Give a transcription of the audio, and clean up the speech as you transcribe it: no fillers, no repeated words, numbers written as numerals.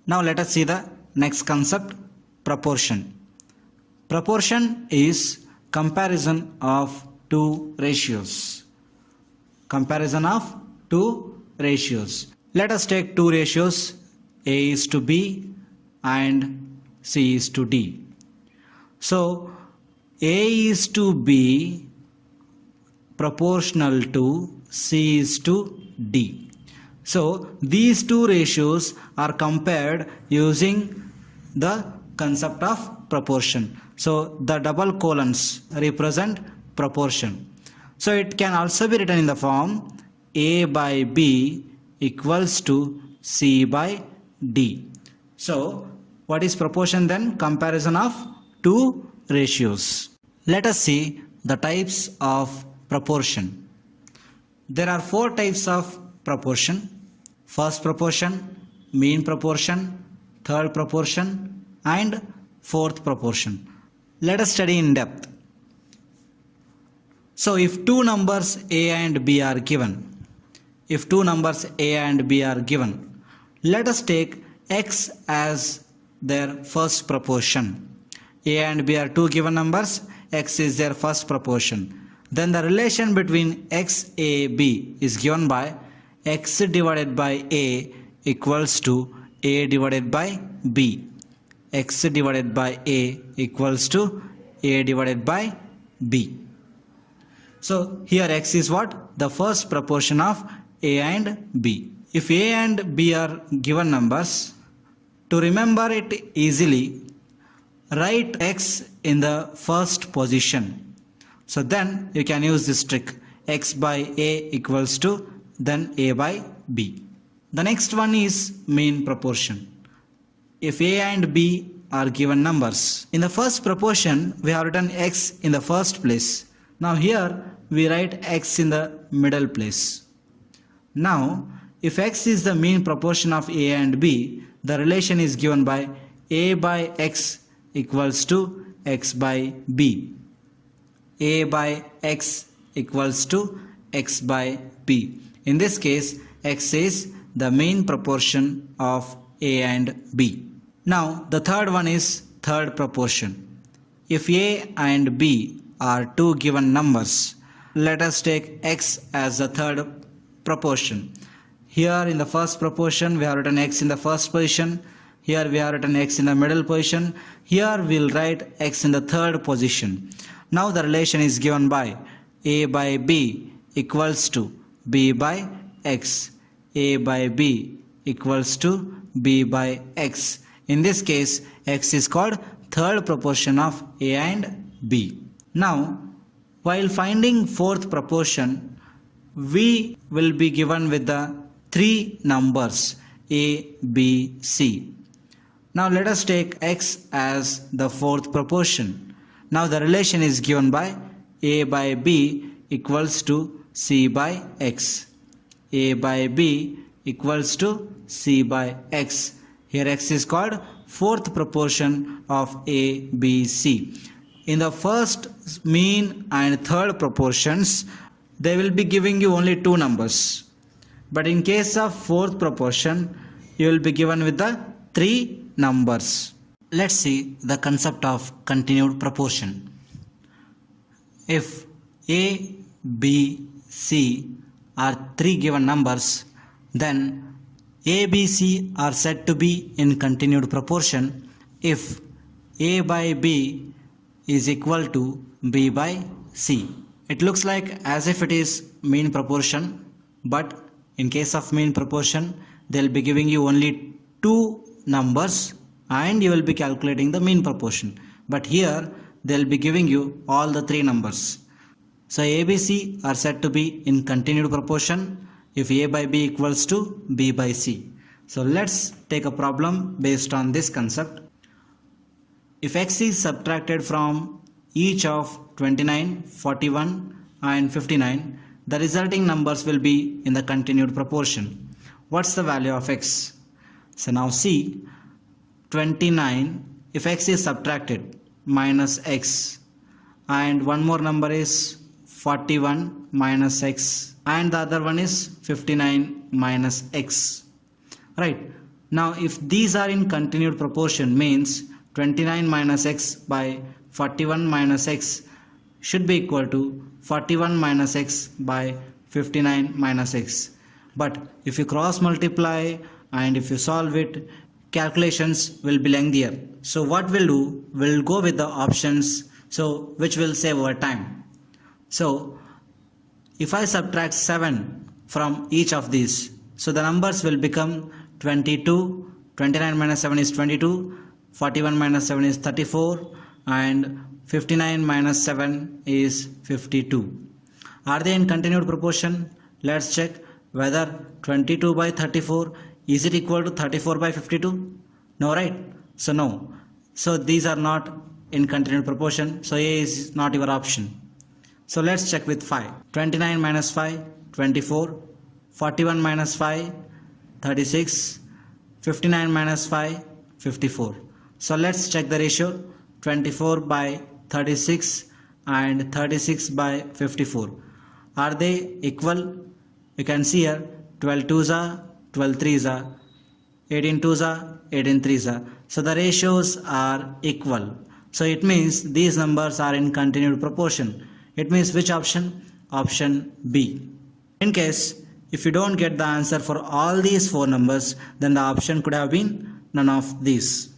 Now let us see the next concept, proportion. Proportion is comparison of two ratios. Comparison of two ratios. Let us take two ratios, A is to B and C is to D. So A is to B proportional to C is to D. So these two ratios are compared using the concept of proportion. So the double colons represent proportion. So it can also be written in the form A by B equals to C by D. So what is proportion then? Comparison of two ratios. Let us see the types of proportion. There are four types of proportion. First proportion, mean proportion, third proportion and fourth proportion. Let us study in depth. So if two numbers A and B are given, let us take X as their first proportion. A and B are two given numbers, X is their first proportion. Then the relation between XAB is given by X divided by A equals to A divided by B. X divided by A equals to A divided by B. So here X is what? The first proportion of A and B. If A and B are given numbers, to remember it easily, write X in the first position. So then you can use this trick. X by A equals to then A by B. The next one is mean proportion. If A and B are given numbers, in the first proportion we have written X in the first place. Now here we write X in the middle place. Now if X is the mean proportion of A and B, the relation is given by A by X equals to X by B. A by X equals to X by B. In this case, X is the mean proportion of A and B. Now the third one is third proportion. If A and B are two given numbers, let us take X as the third proportion. Here in the first proportion we have written X in the first position. Here we have written X in the middle position. Here we will write X in the third position. Now the relation is given by A by B equals to B by X. A by B equals to B by X. In this case, X is called third proportion of A and B. Now, while finding fourth proportion, we will be given with the three numbers A, B, C. Now let us take X as the fourth proportion. Now the relation is given by A by B equals to C by X. A by B equals to C by X. Here X is called fourth proportion of A, B, C. In the first, mean and third proportions, they will be giving you only two numbers. But in case of fourth proportion, you will be given with the three numbers. Let's see the concept of continued proportion. If A, B, C are three given numbers, then A, B, C are said to be in continued proportion if A by B is equal to B by C. It looks like as if it is mean proportion, but in case of mean proportion, they will be giving you only two numbers and you will be calculating the mean proportion. But here they will be giving you all the three numbers. So A, B, C are said to be in continued proportion if A by B equals to B by C. So let's take a problem based on this concept. If X is subtracted from each of 29, 41 and 59, the resulting numbers will be in the continued proportion. What's the value of X? So now see, 29, if X is subtracted, minus X, and one more number is 41 minus X, and the other one is 59 minus X. Right. Now if these are in continued proportion means 29 minus x by 41 minus x should be equal to 41 minus x by 59 minus x. But if you cross multiply and if you solve it, calculations will be lengthier. So what we'll do, we'll go with the options, so which will save our time. So if I subtract 7 from each of these, so the numbers will become 22, 29 minus 7 is 22, 41 minus 7 is 34, and 59 minus 7 is 52. Are they in continued proportion? Let's check whether 22 by 34 is it equal to 34 by 52? No, right? So no. So these are not in continued proportion. So A is not your option. So let's check with 5. 29 minus 5, 24. 41 minus 5, 36. 59 minus 5, 54. So let's check the ratio. 24 by 36 and 36 by 54. Are they equal? You can see here 12 2s are 12 3s are 18 2s are 18 3s are. So the ratios are equal. So it means these numbers are in continued proportion. It means which option? Option B. In case if you don't get the answer for all these four numbers, then the option could have been none of these.